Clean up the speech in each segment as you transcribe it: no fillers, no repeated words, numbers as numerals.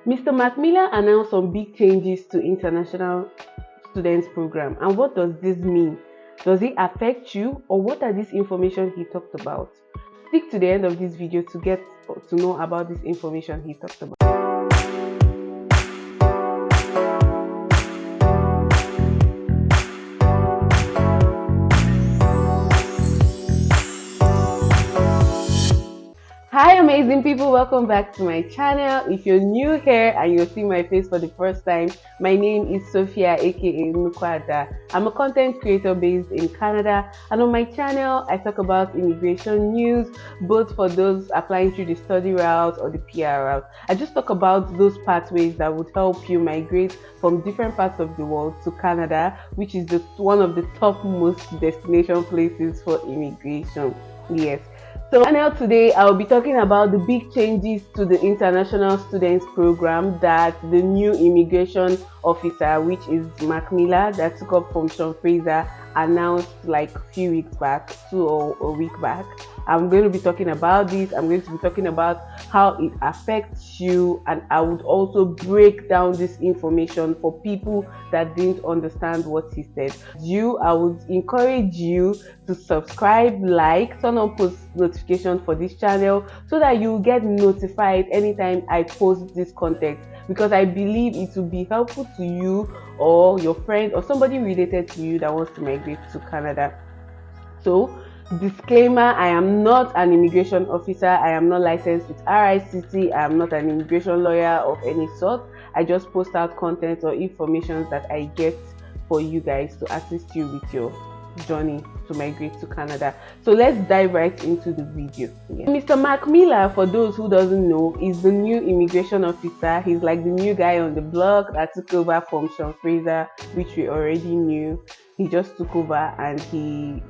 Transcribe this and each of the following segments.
Mr. Macmillan announced some big changes to international students program. And what does this mean? Does it affect you, or what are these information he talked about? Stick to the end of this video to get to know about this information he talked about. Hi amazing people, welcome back to my channel. If you're new here and you're seeing my face for the first time, my name is Sophia aka NnukwuAda. I'm a content creator based in Canada, and on my channel I talk about immigration news, both for those applying through the study route or the PR route. I just talk about those pathways that would help you migrate from different parts of the world to Canada, which is one of the top most destination places for immigration. Yes. So today I'll be talking about the big changes to the international students program that the new immigration officer, which is Macmillan, that took up from Sean Fraser, announced like a few weeks back, 2 or a week back. I'm going to be talking about this. I'm going to be talking about how it affects you, and I would also break down this information for people that didn't understand what he said. I would encourage you to subscribe, like, turn on post notifications for this channel so that you get notified anytime I post this content, because I believe it will be helpful to you or your friend or somebody related to you that wants to migrate to Canada. So, disclaimer, I am not an immigration officer. I am not licensed with RICC. I am not an immigration lawyer of any sort. I just post out content or information that I get for you guys to assist you with your journey to migrate to Canada. So let's dive right into the video. Mr. Macmillan, for those who doesn't know, is the new immigration officer. He's like the new guy on the block that took over from Sean Fraser, which we already knew. He just took over, and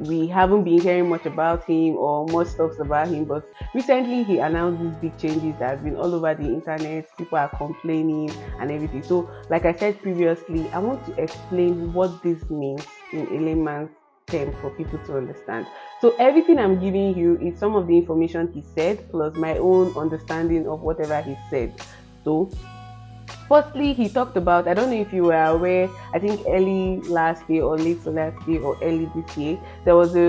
we haven't been hearing much about him or much stuff about him, but recently he announced these big changes that have been all over the internet. People are complaining and everything. So like I said previously, I want to explain what this means in a layman's term for people to understand. So everything I'm giving you is some of the information he said plus my own understanding of whatever he said. So firstly, he talked about, I don't know if you were aware, I think early last year or late last year or early this year, there was a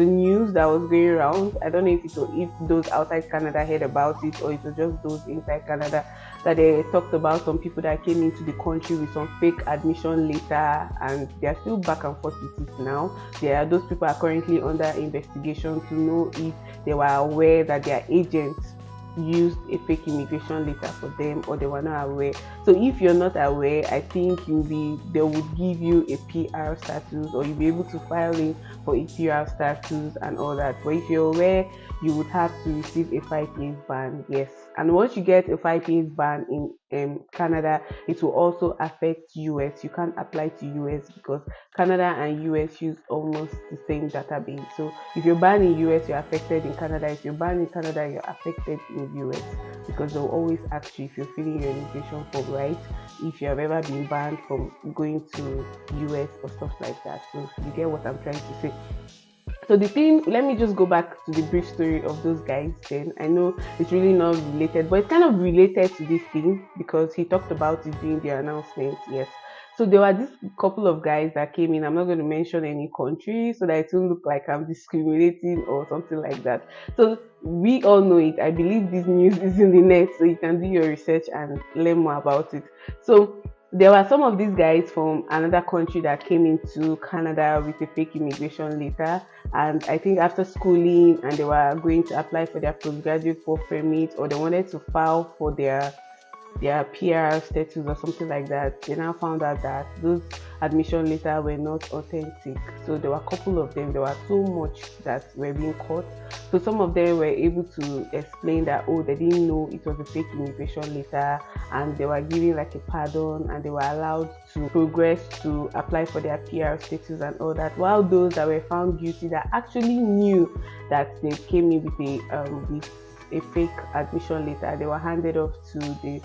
news that was going around. I don't know if those outside Canada heard about it or it was just those inside Canada, that they talked about some people that came into the country with some fake admission letter, and they are still back and forth with it now. Those people are currently under investigation to know if they were aware that their agents used a fake immigration letter for them, or they were not aware. So if you're not aware, I think they would give you a PR status, or you'll be able to file in for a PR status and all that. But if you're aware, you would have to receive a 5 years ban. Yes, and once you get a 5 years ban in Canada, it will also affect US. You can't apply to US because Canada and US use almost the same database. So if you're banned in US, you're affected in Canada. If you're banned in Canada, you're affected in US, because they'll always ask you if you're filling your immigration form right, if you have ever been banned from going to US or stuff like that. So you get what I'm trying to say. So the thing, let me just go back to the brief story of those guys then. I know it's really not related, but it's kind of related to this thing because he talked about it during the announcement. Yes. So there were this couple of guys that came in. I'm not going to mention any country so that it won't look like I'm discriminating or something like that. So we all know it. I believe this news is in the net, so you can do your research and learn more about it. So there were some of these guys from another country that came into Canada with a fake immigration letter, and I think after schooling and they were going to apply for their postgraduate work permit, or they wanted to file for their PR status or something like that, they now found out that those admission letters were not authentic. So there were a couple of them. There were so much that were being caught. So some of them were able to explain that, oh, they didn't know it was a fake immigration letter, and they were given like a pardon, and they were allowed to progress to apply for their PR status and all that. While those that were found guilty that actually knew that they came in with a fake admission letter, they were handed off to the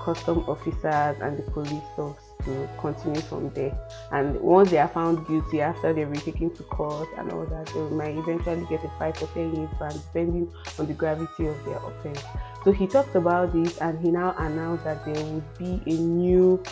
custom officers and the police force to continue from there. And once they are found guilty, after they've been taken to court and all that, they might eventually get a 5 or 10 years ban, depending on the gravity of their offense. So he talked about this, and he now announced that there would be a new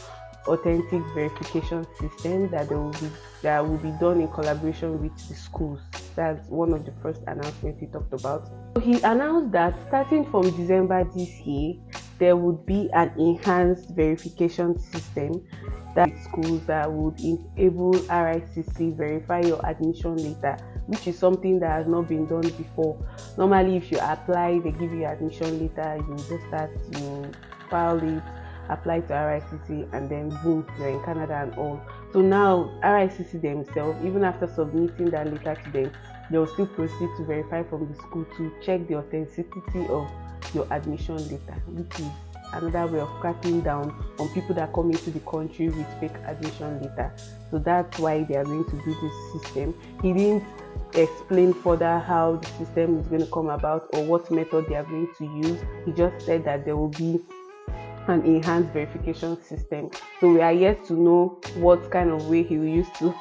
authentic verification system that will be done in collaboration with the schools. That's one of the first announcements he talked about. So he announced that starting from December this year, there would be an enhanced verification system that schools that would enable RICC verify your admission letter, which is something that has not been done before. Normally, if you apply, they give you admission letter, you just start, you file it, apply to RICC, and then boom, you're in Canada and all. So now RICC themselves, even after submitting that letter to them, they'll still proceed to verify from the school to check the authenticity of your admission letter, which is another way of cracking down on people that come into the country with fake admission letter. So that's why they are going to do this system. He didn't explain further how the system is going to come about or what method they are going to use. He just said that there will be an enhanced verification system. So we are yet to know what kind of way he will use to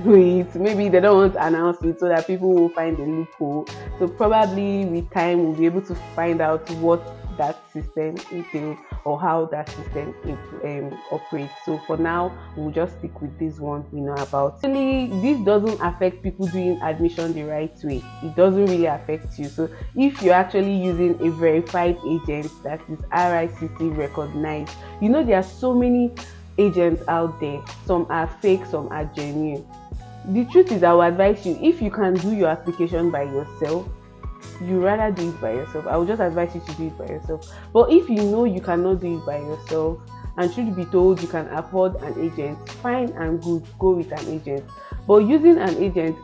do it. Maybe they don't want to announce it so that people will find a loophole. So probably with time we'll be able to find out what that system entails or how that system operates. So for now, we'll just stick with this one we know about. Really, this doesn't affect people doing admission the right way. It doesn't really affect you. So if you're actually using a verified agent that is RICC recognized, you know there are so many agents out there. Some are fake, some are genuine. The truth is, I will advise you, if you can do your application by yourself, you rather do it by yourself. I would just advise you to do it by yourself. But if you know you cannot do it by yourself and should be told you can afford an agent, fine and good, go with an agent. But using an agent,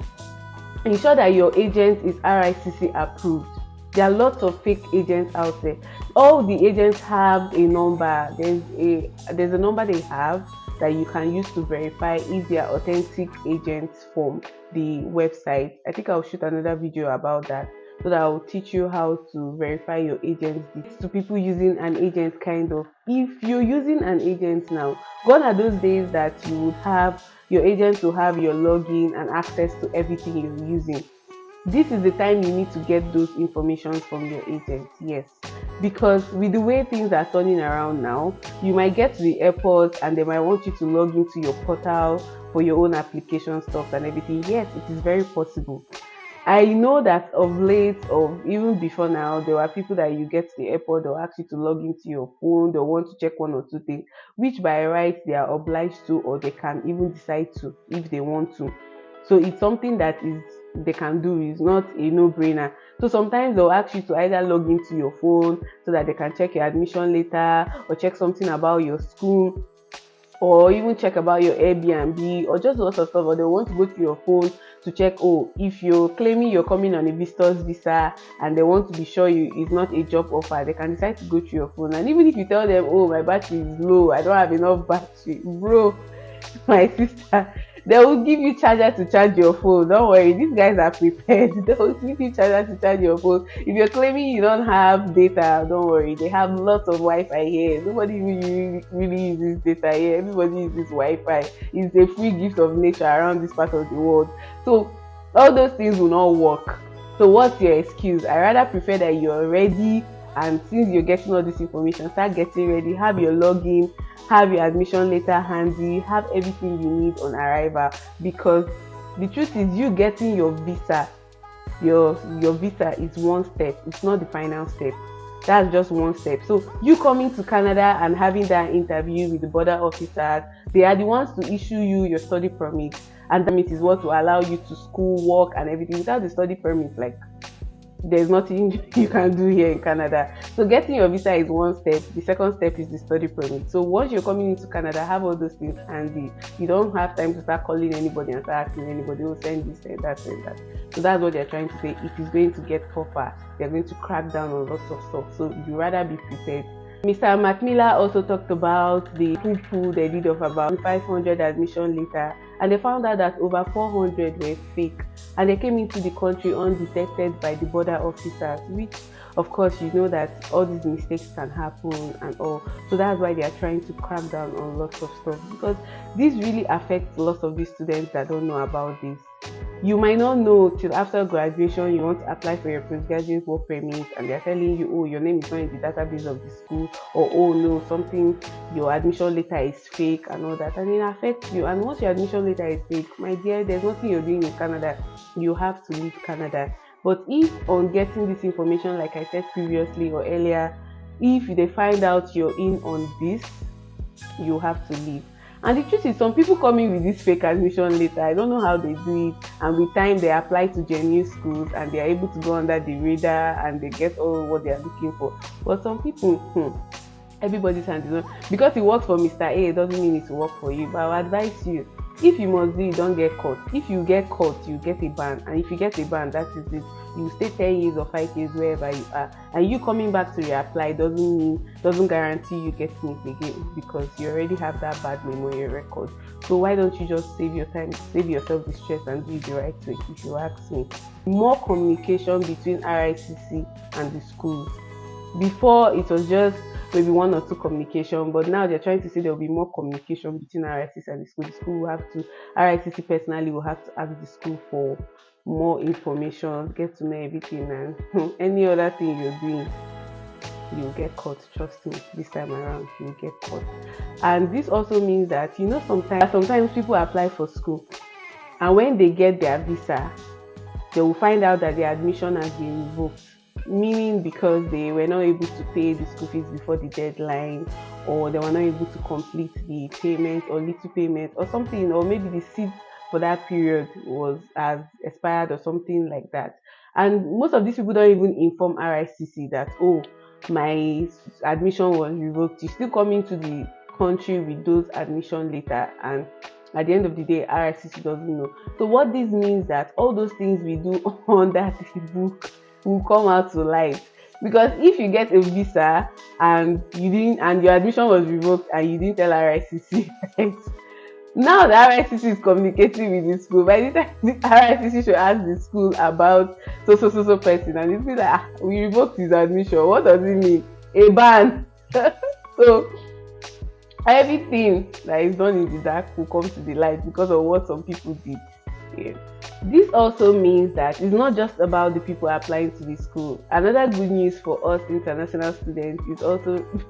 ensure that your agent is RICC approved. There are lots of fake agents out there. All the agents have a number. There's a number they have that you can use to verify if they are authentic agents from the website. I think I'll shoot another video about that, so that I'll teach you how to verify your agents. To people using an agent, kind of. If you're using an agent now, gone are those days that you would have your agent to have your login and access to everything you're using. This is the time you need to get those information from your agent. Yes, because with the way things are turning around now, you might get to the airport and they might want you to log into your portal for your own application stuff and everything. Yes, it is very possible. I know that of late, or even before now, there were people that you get to the airport, they'll ask you to log into your phone, they'll want to check one or two things, which by right they are obliged to, or they can even decide to if they want to. So it's something that they can do. It's not a no-brainer. So sometimes they'll ask you to either log into your phone so that they can check your admission letter, or check something about your school, or even check about your Airbnb, or just lots of stuff. Or they want to go to your phone to check, oh, if you're claiming you're coming on a visitor's visa and they want to be sure it's not a job offer, they can decide to go to your phone. And even if you tell them, oh, my battery is low, I don't have enough battery, bro, my sister, they will give you charger to charge your phone. Don't worry, these guys are prepared. They will give you charger to charge your phone. If you're claiming you don't have data, don't worry, they have lots of Wi-Fi here. Nobody really uses data here. Everybody uses Wi-Fi. It's a free gift of nature around this part of the world. So all those things will not work. So what's your excuse? I rather prefer that you're ready, and since you're getting all this information, start getting ready. Have your login, have your admission letter handy, have everything you need on arrival, because the truth is, you getting your visa, your visa is one step. It's not the final step. That's just one step. So you coming to Canada and having that interview with the border officers, they are the ones to issue you your study permit, and the permit is what will allow you to school, work and everything. Without the study permit, like, there's nothing you can do here in Canada. So getting your visa is one step. The second step is the study permit. So once you're coming into Canada, have all those things handy. You don't have time to start calling anybody and start asking anybody, oh, send this, send that, send that. So that's what they're trying to say. It is going to get tougher. They're going to crack down on lots of stuff. So you rather be prepared. Mr. Macmillan also talked about the pool they did of about 500 admission letter, and they found out that over 400 were fake, and they came into the country undetected by the border officers, which of course you know that all these mistakes can happen and all. So that's why they are trying to crack down on lots of stuff, because this really affects lots of these students that don't know about this. You might not know till after graduation you want to apply for your postgraduate work permit, and they're telling you, oh, your name is not in the database of the school, or oh no, something, your admission letter is fake and all that, and it affects you. And once your admission letter is fake, my dear, there's nothing you're doing in Canada. You have to leave Canada. But if on getting this information, like I said previously or earlier, if they find out you're in on this, you have to leave. And the truth is, some people come in with this fake admission letter. I don't know how they do it, and with time they apply to genuine schools and they are able to go under the radar and they get all what they are looking for. But some people, everybody's hand is not, because it works for Mr. A, it doesn't mean it will work for you. But I will advise you, if you must do it, don't get caught. If you get caught, you get a ban, and if you get a ban, that is it. You stay 10 years or 5 years wherever you are, and you coming back to reapply doesn't guarantee you getting it again, because you already have that bad memory record. So why don't you just save your time, save yourself the stress, and do it the right way? If you ask me, more communication between RICC and the schools. Before it was just maybe 1 or 2 communication, but now they're trying to say there will be more communication between RICC and the school. The school will have to, RICC personally will have to ask the school for more information, get to know everything, and any other thing you're doing, you'll get caught. Trust me, this time around you'll get caught. And this also means that, you know, sometimes people apply for school, and when they get their visa, they will find out that their admission has been revoked, meaning because they were not able to pay the school fees before the deadline, or they were not able to complete the payment or little payment or something, or maybe the seat for that period has expired or something like that. And most of these people don't even inform RICC that, oh, my admission was revoked. You still come into the country with those admission letter, and at the end of the day, RICC doesn't know. So what this means, that all those things we do under the book will come out to light. Because if you get a visa and your admission was revoked and you didn't tell RICC, right? Now the RICC is communicating with the school. By the time the RICC should ask the school about so person, and it's like, we revoked his admission. What does it mean? A ban. So everything that is done in the dark will come to the light because of what some people did. Yeah. This also means that it's not just about the people applying to the school. Another good news for us international students is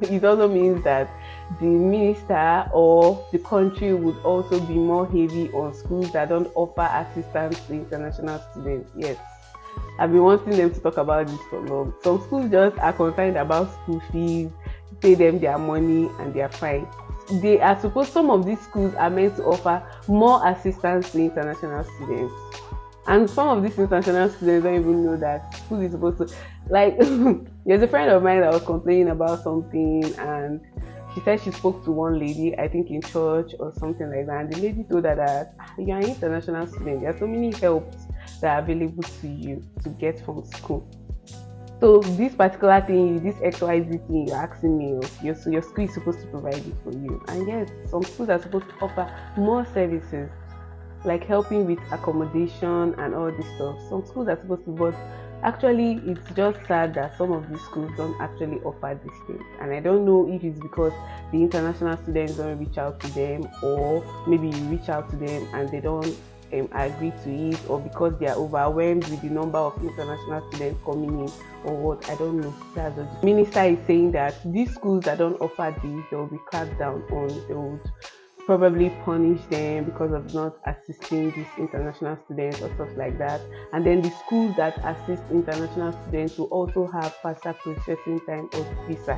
it also means that the minister or the country would also be more heavy on schools that don't offer assistance to international students. Yes, I've been wanting them to talk about this for long. Some schools just are concerned about school fees, pay them their money, and they are fine. Some of these schools are meant to offer more assistance to international students. And some of these international students don't even know that school is supposed to, like, there's a friend of mine that was complaining about something, and she said she spoke to one lady, I think in church or something like that, and the lady told her that you're an international student, there are so many helps that are available to you to get from school. So this particular thing, this XYZ thing you're asking me, your school is supposed to provide it for you. And yes, some schools are supposed to offer more services, like helping with accommodation and all this stuff. Some schools are supposed to, but actually it's just sad that some of these schools don't actually offer these things. And I don't know if it's because the international students don't reach out to them, or maybe you reach out to them and they don't agree to it, or because they are overwhelmed with the number of international students coming in, or what. I don't know. That's the minister is saying that these schools that don't offer this, they will be cracked down on. They would probably punish them because of not assisting these international students or stuff like that. And then the schools that assist international students will also have faster processing time of visa.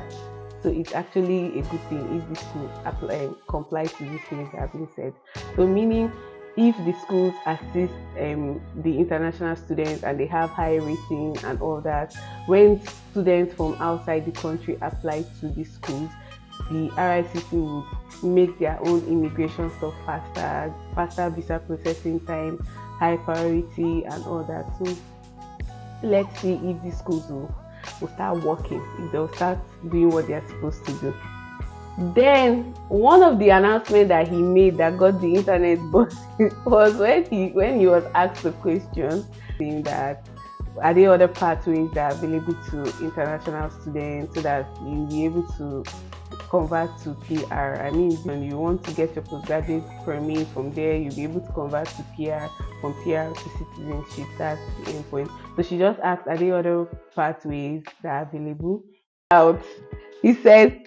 So it's actually a good thing if the school comply to these things that have been said. So meaning, if the schools assist the international students and they have high rating and all that, when students from outside the country apply to these schools, the RICC would make their own immigration stuff faster visa processing time, high priority and all that. So let's see if these schools will start working, if they'll start doing what they're supposed to do. Then one of the announcements that he made that got the internet buzzing was when he was asked the question, saying that are there other pathways that are available to international students so that you'll be able to convert to PR. I mean, when you want to get your postgraduate permit from there, you'll be able to convert to PR from PR to citizenship. That's the end point. So she just asked, are there other pathways that are available? Out. He said,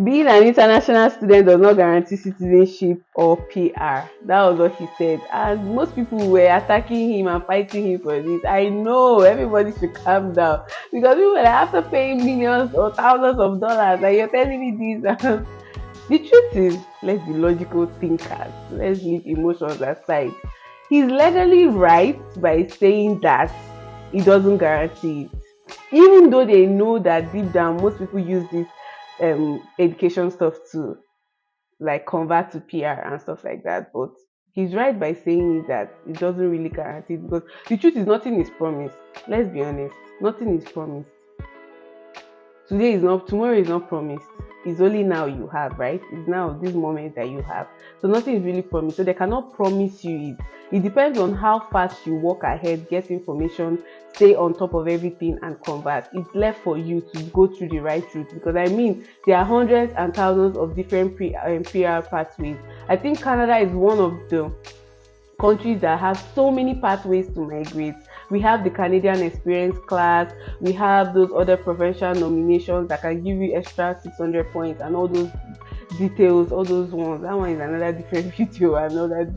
being an international student does not guarantee citizenship or PR. That was what he said. And most people were attacking him and fighting him for this. I know everybody should calm down because people were like, after paying millions or thousands of dollars, and you're telling me this. The truth is, let's be logical thinkers. Let's leave emotions aside. He's legally right by saying that it doesn't guarantee it. Even though they know that deep down, most people use this education stuff to like convert to PR and stuff like that. But he's right by saying that it doesn't really guarantee it, because the truth is nothing is promised. Let's be honest, nothing is promised. Today is not, tomorrow is not promised. It's only now you have, right? It's now this moment that you have. So nothing is really promised. So they cannot promise you it. It depends on how fast you walk ahead, get information, stay on top of everything and convert. It's left for you to go through the right route, because I mean, there are hundreds and thousands of different PR pathways. I think Canada is one of the countries that have so many pathways to migrate. We have the Canadian experience class, we have those other provincial nominations that can give you extra 600 points and all those details, all those ones. That one is another different video. I know that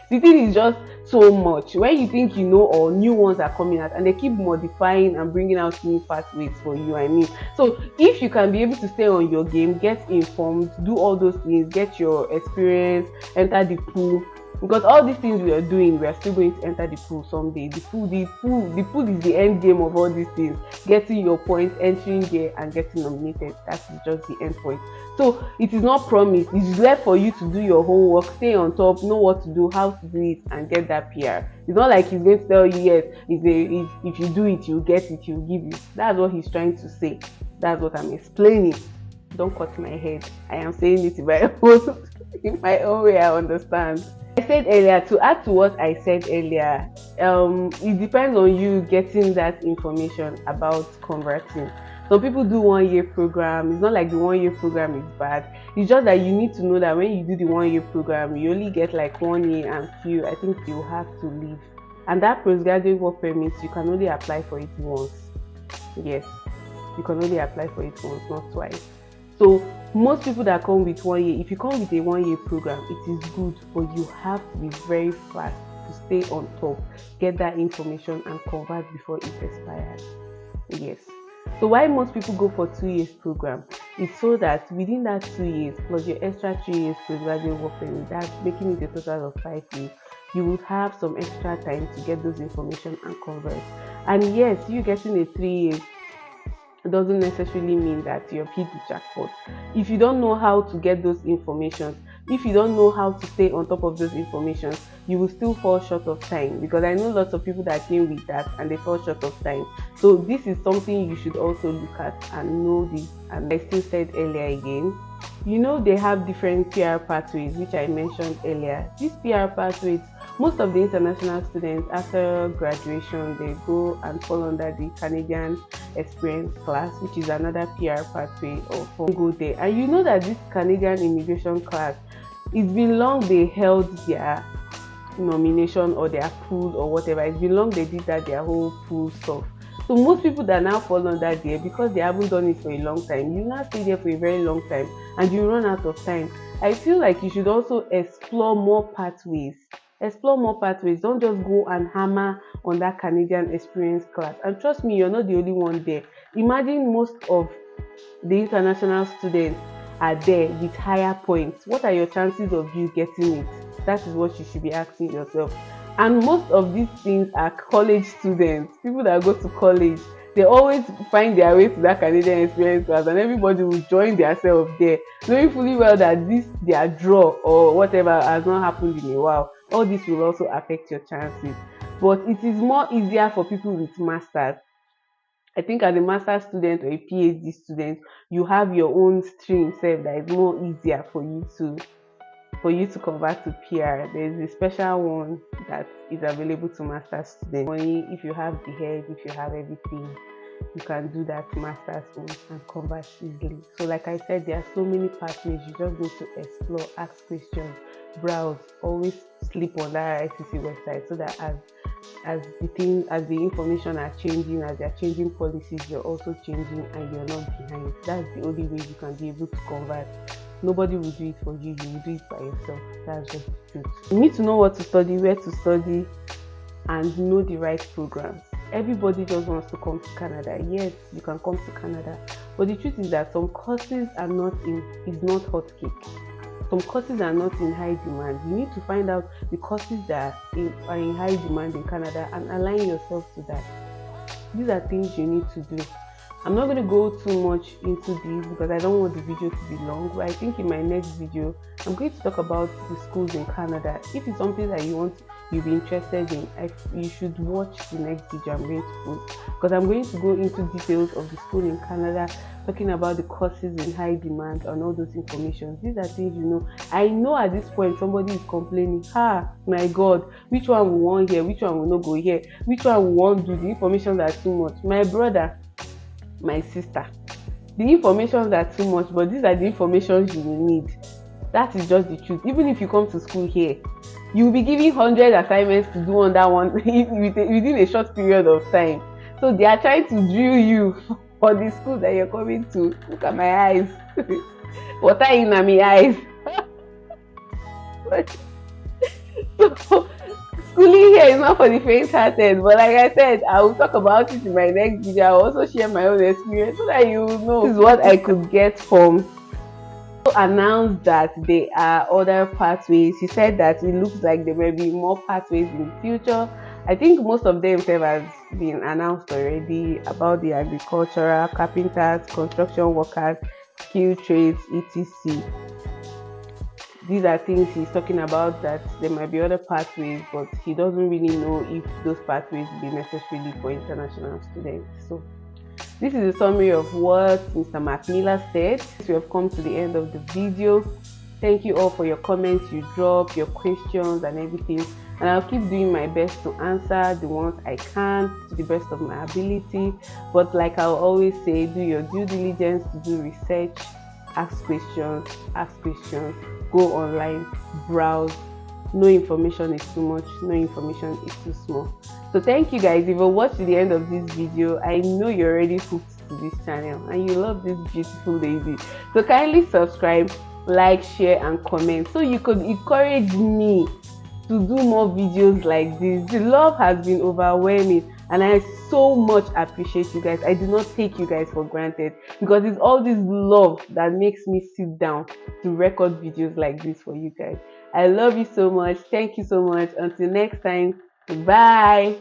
the thing is just so much. When you think you know, or new ones are coming out and they keep modifying and bringing out new pathways for you, I mean. So if you can be able to stay on your game, get informed, do all those things, get your experience, enter the pool, because all these things we are doing, we are still going to enter the pool someday. The pool is the end game of all these things. Getting your points, entering there and getting nominated. That is just the end point. So it is not promised. It is left for you to do your homework, stay on top, know what to do, how to do it, and get that PR. It's not like he's going to tell you, yes, if you do it, you get it, he'll give you. That's what he's trying to say. That's what I'm explaining. Don't cut my head. I am saying it in my own way. I understand. I said earlier, to add to what I said earlier, it depends on you getting that information about converting. Some people do 1 year program. It's not like the 1 year program is bad. It's just that you need to know that when you do the 1 year program, you only get like 1 year and few. I think you have to leave. And that postgraduate work permit, you can only apply for it once. Yes, you can only apply for it once, not twice. So most people that come with 1 year, if you come with a 1 year program, it is good, but you have to be very fast to stay on top, get that information and convert before it expires. Yes. So why most people go for 2 years program is so that within that 2 years plus your extra 3 years postgraduate work permit, that's making it a total of 5 years, you would have some extra time to get those information and convert. And yes, you getting a 3 years doesn't necessarily mean that you've hit the jackpot. If you don't know how to get those information, if you don't know how to stay on top of those information, you will still fall short of time, because I know lots of people that came with that and they fall short of time. So this is something you should also look at and know this. And I still said earlier again, you know, they have different PR pathways, which I mentioned earlier. These PR pathways, most of the international students after graduation, they go and fall under the Canadian experience class, which is another PR pathway, or go there. And you know that this Canadian immigration class, it's been long they held their nomination or their pool or whatever. It's been long they did that, their whole pool stuff. So most people that now fall under there, because they haven't done it for a long time, you now stay there for a very long time and you run out of time. I feel like you should also explore more pathways. Explore more pathways. Don't just go and hammer on that Canadian experience class. And trust me, you're not the only one there. Imagine most of the international students are there with higher points. What are your chances of you getting it? That is what you should be asking yourself. And most of these things are college students, people that go to college. They always find their way to that Canadian experience class, and everybody will join themselves there, knowing fully well that this their draw or whatever has not happened in a while. All this will also affect your chances. But it is more easier for people with masters. I think as a master's student or a PhD student, you have your own stream self that is more easier for you to convert to PR. There's a special one that is available to master's students. Money, if you have the head, if you have everything, you can do that master's own and convert easily. So like I said, there are so many pathways. You just need to explore, ask questions, browse, always sleep on that ICC website, so that as the information are changing, as they're changing policies, you're also changing and you're not behind. That's the only way you can be able to convert. Nobody will do it for you, you will do it by yourself. That's just the truth. You need to know what to study, where to study, and know the right programs. Everybody just wants to come to Canada. Yes, you can come to Canada, but the truth is that some courses are not hot cake. Some courses are not in high demand. You need to find out the courses that are in high demand in Canada and align yourself to that. These are things you need to do. I'm not going to go too much into this because I don't want the video to be long, but I think in my next video I'm going to talk about the schools in Canada. If it's something that you'll be interested in, you should watch the next video I'm going to post, because I'm going to go into details of the school in Canada, talking about the courses in high demand and all those information. These are things I know at this point somebody is complaining, my God, which one will want here, which one will not go here, which one will want do, the information are too much. My brother, my sister, the information are too much, but these are the information you will need. That is just the truth. Even if you come to school here, you will be given 100 assignments to do on that one within a short period of time. So they are trying to drill you for the school that you're coming to. Look at my eyes. Water in my eyes. So schooling here is not for the faint-hearted, but like I said, I will talk about it in my next video. I will also share my own experience so that you will know. This is what I could get from. Announced that there are other pathways. He said that it looks like there may be more pathways in the future. I think most of them have been announced already, about the agricultural, carpenters, construction workers, skilled trades, etc. These are things he's talking about, that there might be other pathways, but he doesn't really know if those pathways will be necessarily for international students. So this is a summary of what Mr. Macmillan said. We have come to the end of the video. Thank you all for your comments you drop, your questions and everything. And I'll keep doing my best to answer the ones I can to the best of my ability. But like I'll always say, do your due diligence to do research, ask questions, go online, browse. No information is too much, no information is too small. So thank you guys. If you watched to the end of this video, I know you're already hooked to this channel and you love this beautiful lady. So kindly subscribe, like, share and comment so you could encourage me to do more videos like this. The love has been overwhelming and I so much appreciate you guys. I do not take you guys for granted, because it's all this love that makes me sit down to record videos like this for you guys. I love you so much. Thank you so much. Until next time, bye.